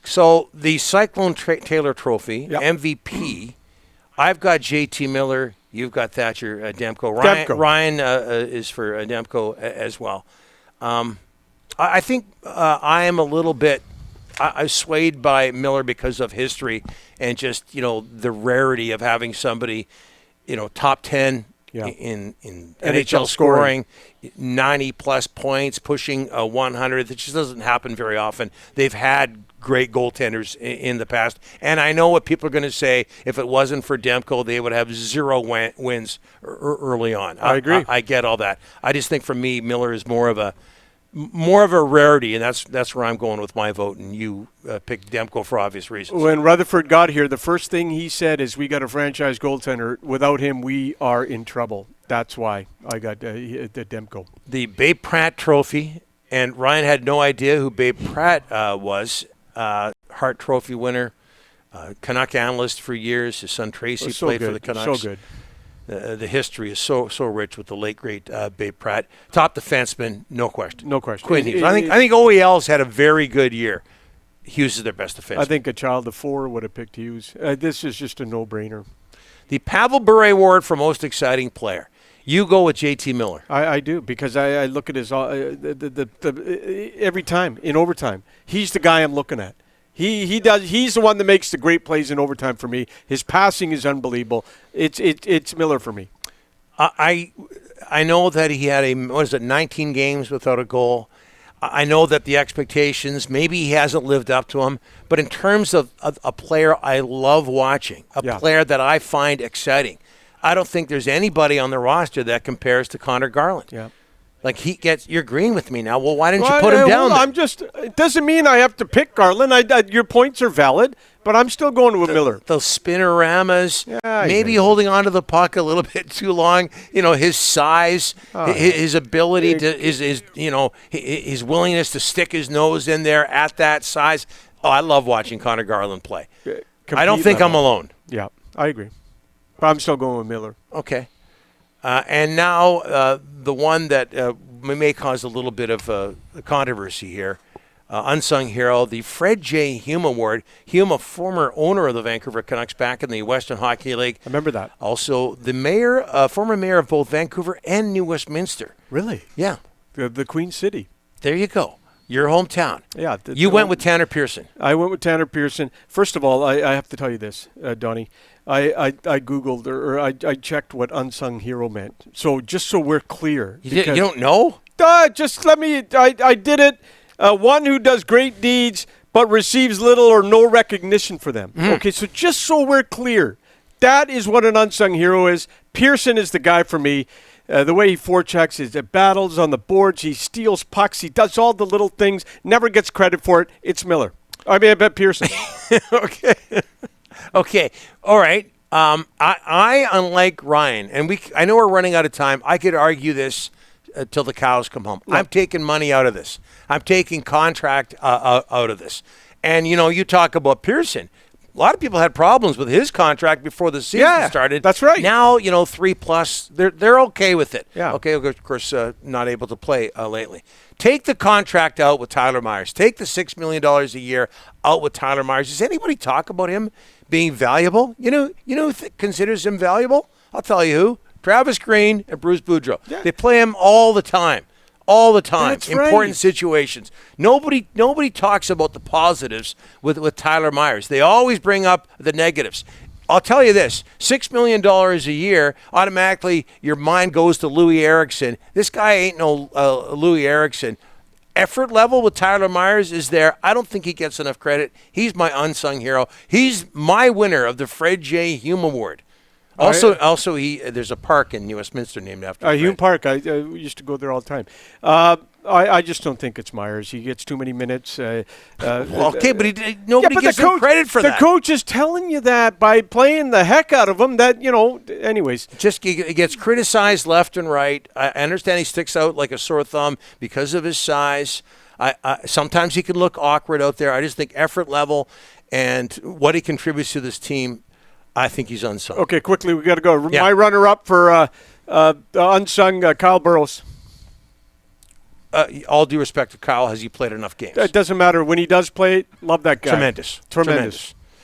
So the Cyclone Taylor Trophy, Yep. MVP, I've got JT Miller. You've got Thatcher Demko. Ryan is for Demko as well. I think I am a little bit I'm swayed by Miller because of history and just, the rarity of having somebody, top 10 in NHL scoring, 90-plus points, pushing 100. It just doesn't happen very often. They've had great goaltenders in the past. And I know what people are going to say. If it wasn't for Demko, they would have 0 wins early on. I agree. I get all that. I just think for me, Miller is more of a rarity, and that's where I'm going with my vote, and you picked Demko for obvious reasons. When Rutherford got here, the first thing he said is, we got a franchise goaltender. Without him, we are in trouble. That's why I got the Demko. The Babe Pratt Trophy, and Ryan had no idea who Babe Pratt was. Hart Trophy winner, Canuck analyst for years. His son Tracy played for the Canucks. So good. The history is so rich with the late great Babe Pratt. Top defenseman, no question. No question. Quinn Hughes. I think OEL's had a very good year. Hughes is their best defenseman. I think a child of 4 would have picked Hughes. This is just a no-brainer. The Pavel Beret Award for most exciting player. You go with JT Miller. I do, because I look at his every time in overtime. He's the guy I'm looking at. He does. He's the one that makes the great plays in overtime for me. His passing is unbelievable. It's Miller for me. I know that he had 19 games without a goal. I know that the expectations, maybe he hasn't lived up to them. But in terms of a player I love watching, player that I find exciting, I don't think there's anybody on the roster that compares to Connor Garland. Yeah. Like you're agreeing with me now. Well, why didn't you put him down? It doesn't mean I have to pick Garland. Your points are valid, but I'm still going with Miller. Those spinorama, maybe holding on to the puck a little bit too long. His size, his ability his willingness to stick his nose in there at that size. Oh, I love watching Connor Garland play. I don't think I'm alone. Yeah, I agree. But I'm still going with Miller. Okay. And now the one that may cause a little bit of controversy here, unsung hero, the Fred J. Hume Award. Hume, a former owner of the Vancouver Canucks back in the Western Hockey League. I remember that. Also, the former mayor of both Vancouver and New Westminster. Really? Yeah. The Queen City. There you go. Your hometown. Yeah. You went with Tanner Pearson. I went with Tanner Pearson. First of all, I have to tell you this, Donnie. I Googled or I checked what unsung hero meant. So just so we're clear. You don't know? Just let me. I did it. One who does great deeds but receives little or no recognition for them. Okay, so just so we're clear, that is what an unsung hero is. Pearson is the guy for me. The way he forechecks, his battles on the boards, he steals pucks, he does all the little things, never gets credit for it. It's Miller. I bet Pearson. Okay. Okay. All right. I unlike Ryan, and I know we're running out of time. I could argue this till the cows come home. I'm taking money out of this. I'm taking contract out of this. And, you talk about Pearson. A lot of people had problems with his contract before the season started. That's right. Now, 3+, they're okay with it. Yeah. Okay, of course, not able to play lately. Take the contract out with Tyler Myers. Take the $6 million a year out with Tyler Myers. Does anybody talk about him being valuable? Who considers him valuable? I'll tell you who. Travis Green and Bruce Boudreau. Yeah. They play him all the time. All the time. That's important situations. Nobody talks about the positives with Tyler Myers. They always bring up the negatives. I'll tell you this, $6 million a year, automatically your mind goes to Louis Eriksson. This guy ain't no Louis Eriksson. Effort level with Tyler Myers is there. I don't think he gets enough credit. He's my unsung hero. He's my winner of the Fred J. Hume Award. Also, there's a park in New Westminster named after him. Hume Park. I used to go there all the time. I just don't think it's Myers. He gets too many minutes. Okay, but nobody gives him credit for that. The coach is telling you that by playing the heck out of him. That anyways. Just he gets criticized left and right. I understand he sticks out like a sore thumb because of his size. Sometimes he can look awkward out there. I just think effort level and what he contributes to this team, I think he's unsung. Okay, quickly, we got to go. Yeah. My runner-up for unsung Kyle Burrows. all due respect to Kyle, has he played enough games? It doesn't matter. When he does play, love that guy. Tremendous.